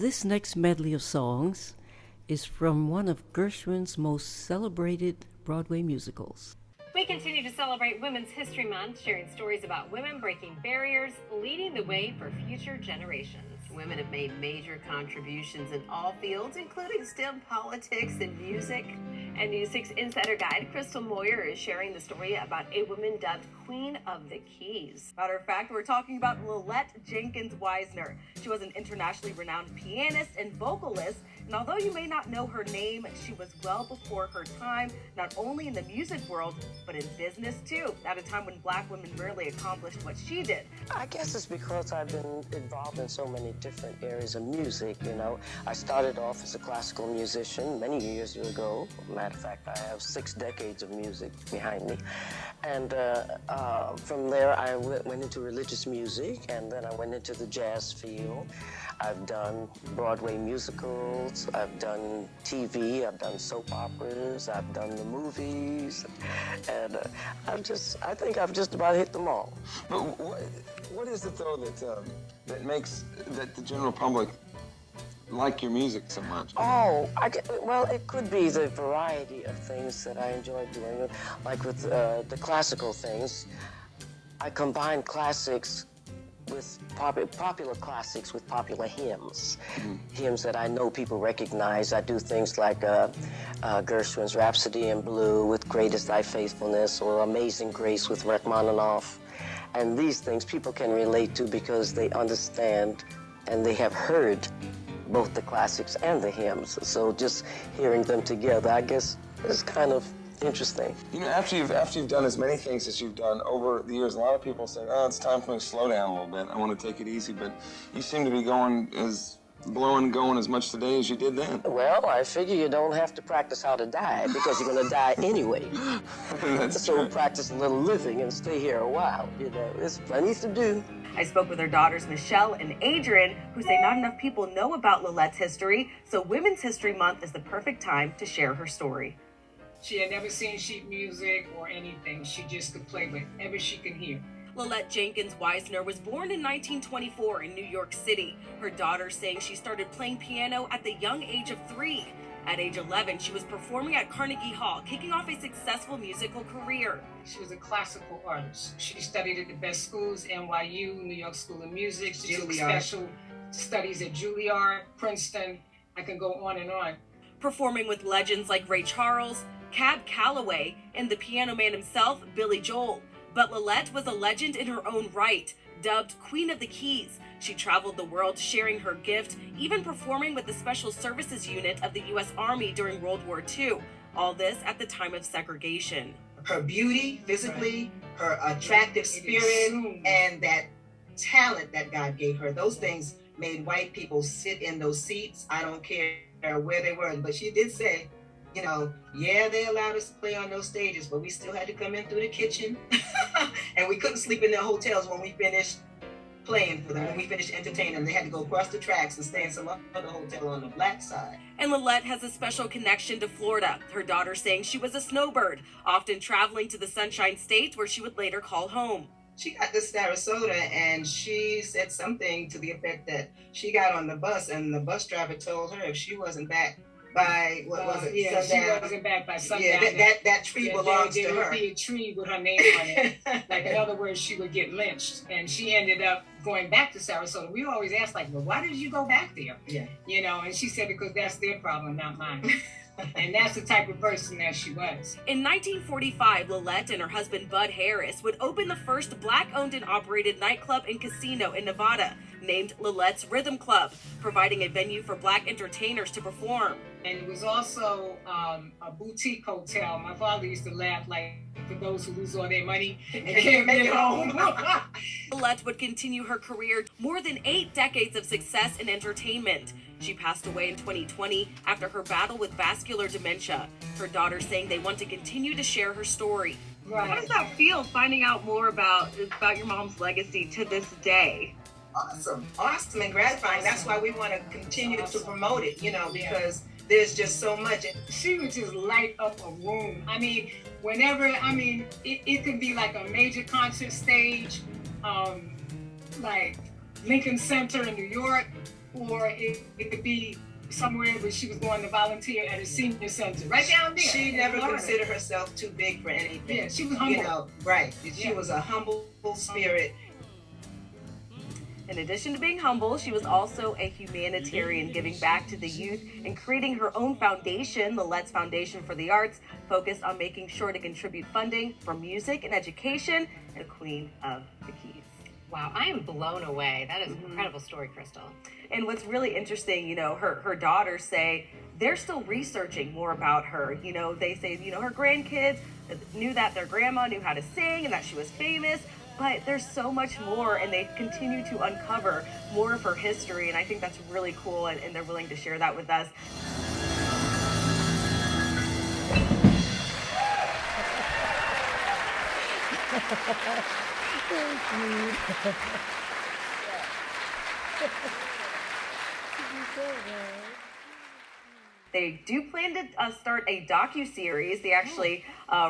This next medley of songs is from one of Gershwin's most celebrated Broadway musicals. We continue to celebrate Women's History Month, sharing stories about women breaking barriers, leading the way for future generations. Women have made major contributions in all fields, including STEM, politics, and music. And News 6 Insider Guide Crystal Moyer is sharing the story about a woman dubbed Queen of the Keys. Matter of fact, we're talking about Lillette Jenkins Wisner. She was an internationally renowned pianist and vocalist, and although you may not know her name, she was well before her time, not only in the music world, but in business too, at a time when black women rarely accomplished what she did. I guess it's because I've been involved in so many different areas of music, you know. I started off as a classical musician many years ago. Matter of fact, I have 6 decades of music behind me. And from there, I went into religious music, and then I went into the jazz field. I've done Broadway musicals, I've done TV, I've done soap operas, I've done the movies, and I think I've just about hit them all. But what is it though that makes the general public like your music so much? Oh, well, it could be the variety of things that I enjoy doing. Like with the classical things, I combine classics with popular classics with popular hymns. Hymns that I know people recognize. I do things like Gershwin's Rhapsody in Blue with Greatest Thy Faithfulness, or Amazing Grace with Rachmaninoff. And these things people can relate to because they understand and they have heard both the classics and the hymns. So just hearing them together, I guess, is kind of interesting. You know, after you've done as many things as you've done over the years, a lot of people say, oh, it's time for me to slow down a little bit. I want to take it easy, but you seem to be going as much today as you did then. Well, I figure you don't have to practice how to die because you're going to die anyway. So practice a little living and stay here a while. You know, there's plenty to do. I spoke with her daughters, Michelle and Adrian, who say not enough people know about Lillette's history, so Women's History Month is the perfect time to share her story. She had never seen sheet music or anything. She just could play whatever she could hear. Lillette Jenkins Wisner was born in 1924 in New York City. Her daughter saying she started playing piano at the young age of 3. At age 11, she was performing at Carnegie Hall, kicking off a successful musical career. She was a classical artist. She studied at the best schools, NYU, New York School of Music. She took special studies at Juilliard, Princeton. I can go on and on. Performing with legends like Ray Charles, Cab Calloway, and the piano man himself, Billy Joel. But Lillette was a legend in her own right, dubbed Queen of the Keys. She traveled the world sharing her gift, even performing with the Special Services Unit of the U.S. Army during World War II. All this at the time of segregation. Her beauty, physically, her attractive spirit, and that talent that God gave her, those things made white people sit in those seats. I don't care where they were, but she did say, you know, yeah, they allowed us to play on those stages, but we still had to come in through the kitchen. And we couldn't sleep in their hotels when we finished playing for them. When we finished entertaining them, they had to go across the tracks and stay in some other hotel on the black side. And Lillette has a special connection to Florida. Her daughter saying she was a snowbird, often traveling to the Sunshine State where she would later call home. She got to Sarasota and she said something to the effect that she got on the bus and the bus driver told her if she wasn't back by, what was it? Yeah, sundown. she wasn't back by sundown. Yeah, that tree belongs to her. There would be a tree with her name on it. Like, in other words, she would get lynched. And she ended up going back to Sarasota. We always ask, like, well, why did you go back there? Yeah. You know, and she said, because that's their problem, not mine. And that's the type of person that she was. In 1945, Lillette and her husband Bud Harris would open the first Black-owned and operated nightclub and casino in Nevada, named Lillette's Rhythm Club, providing a venue for Black entertainers to perform. And it was also a boutique hotel. My father used to laugh, like, for those who lose all their money and can't make it home. Lillette would continue her career, more than 8 decades of success in entertainment. She passed away in 2020 after her battle with vascular dementia. Her daughter saying they want to continue to share her story. Right. How does that feel, finding out more about your mom's legacy to this day? Awesome and gratifying. That's why we want to continue to promote it, you know, because there's just so much. She would just light up a room. I mean, whenever, it could be like a major concert stage, like Lincoln Center in New York, or it could be somewhere where she was going to volunteer at a senior center, right down there. She never Florida. considered herself too big for anything. Yeah, she was humble. You know, right. She was a humble spirit. In addition to being humble, she was also a humanitarian, giving back to the youth and creating her own foundation, Lillette's Foundation for the Arts, focused on making sure to contribute funding for music and education, and Queen of the Keys. Wow, I am blown away. That is an incredible story, Crystal. And what's really interesting, you know, her daughters say they're still researching more about her. You know, they say, you know, her grandkids knew that their grandma knew how to sing and that she was famous, but there's so much more, and they continue to uncover more of her history, and I think that's really cool, and they're willing to share that with us. They do plan to start a docu-series. They actually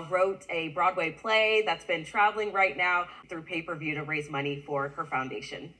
wrote a Broadway play that's been traveling right now through pay-per-view to raise money for her foundation.